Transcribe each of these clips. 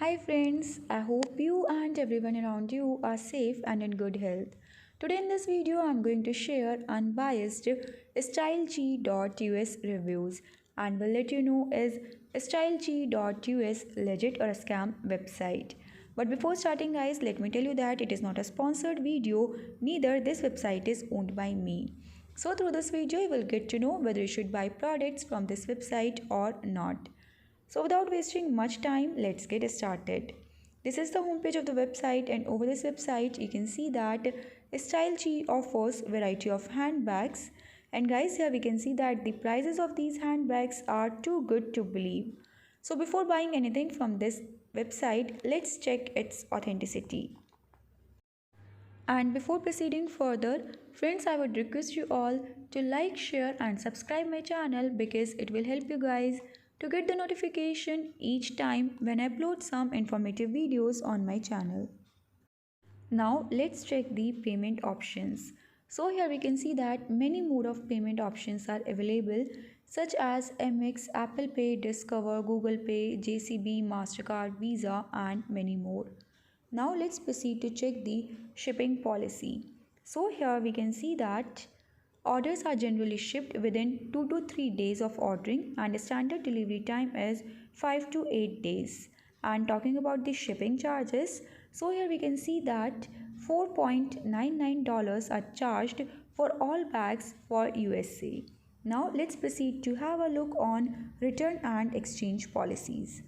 Hi friends, I hope you and everyone around you are safe and in good health. Today in this video I'm going to share unbiased StyleG.us reviews and will let you know is StyleG.us legit or a scam website. But before starting guys, let me tell you that it is not a sponsored video, neither this website is owned by me. So through this video you will get to know whether you should buy products from this website or not. So without wasting much time, let's get started. This is the homepage of the website, and over this website you can see that Style G offers variety of handbags, and guys, here we can see that the prices of these handbags are too good to believe. So before buying anything from this website, let's check its authenticity. And before proceeding further, friends, I would request you all to like, share and subscribe my channel because it will help you guys to get the notification each time when I upload some informative videos on my channel. Now let's check the payment options. So here we can see that many mode of payment options are available such as MX, Apple Pay, Discover, Google Pay, JCB, Mastercard, Visa and many more. Now let's proceed to check the shipping policy. So here we can see that orders are generally shipped within 2 to 3 days of ordering and the standard delivery time is 5 to 8 days. And talking about the shipping charges, so here we can see that $4.99 are charged for all bags for USA. Now let's proceed to have a look on return and exchange policies.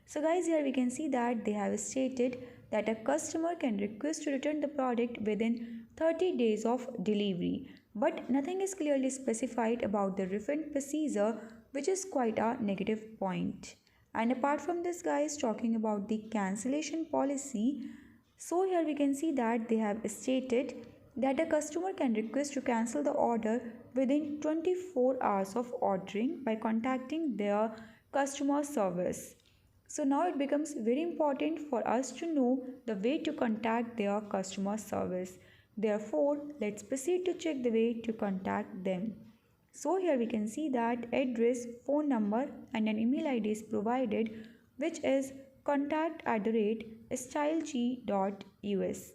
So guys, here we can see that they have stated that a customer can request to return the product within 30 days of delivery, but nothing is clearly specified about the refund procedure, which is quite a negative point. And apart from this guys, talking about the cancellation policy, so here we can see that they have stated that a customer can request to cancel the order within 24 hours of ordering by contacting their customer service. So now it becomes very important for us to know the way to contact their customer service. Therefore, let's proceed to check the way to contact them. So here we can see that address, phone number and an email ID is provided, which is contact@styleg.us.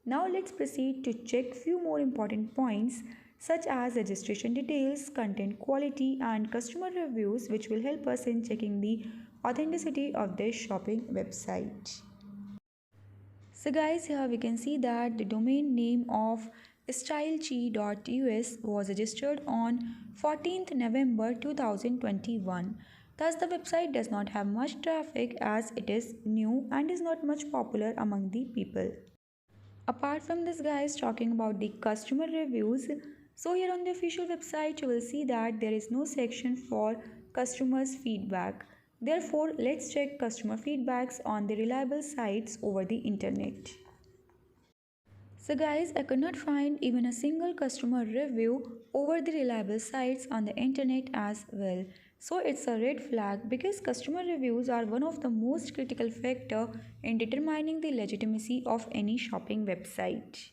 Now let's proceed to check few more important points such as registration details, content quality and customer reviews, which will help us in checking the authenticity of this shopping website. So guys, here we can see that the domain name of styleg.us was registered on 14th November 2021. Thus the website does not have much traffic as it is new and is not much popular among the people. Apart from this guys, talking about the customer reviews, so here on the official website you will see that there is no section for customers feedback. Therefore, let's check customer feedbacks on the reliable sites over the internet. So guys, I could not find even a single customer review over the reliable sites on the internet as well. So it's a red flag because customer reviews are one of the most critical factor in determining the legitimacy of any shopping website.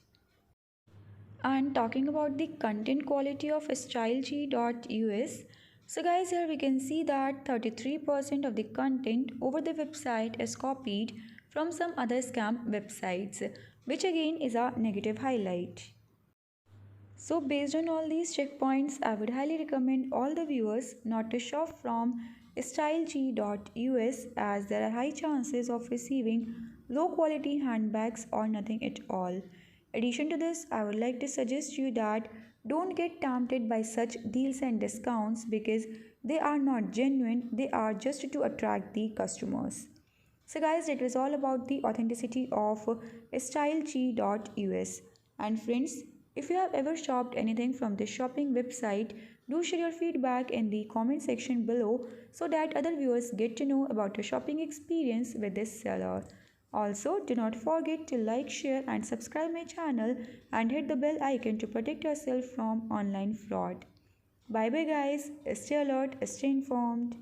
And talking about the content quality of styleg.us, so guys, here we can see that 33% of the content over the website is copied from some other scam websites, which again is a negative highlight. So based on all these checkpoints, I would highly recommend all the viewers not to shop from styleg.us as there are high chances of receiving low quality handbags or nothing at all. Addition to this, I would like to suggest you that don't get tempted by such deals and discounts because they are not genuine, they are just to attract the customers. So guys, it was all about the authenticity of styleg.us. And friends, if you have ever shopped anything from this shopping website, do share your feedback in the comment section below so that other viewers get to know about your shopping experience with this seller. Also, do not forget to like, share and subscribe my channel and hit the bell icon to protect yourself from online fraud. Bye bye guys, stay alert, stay informed.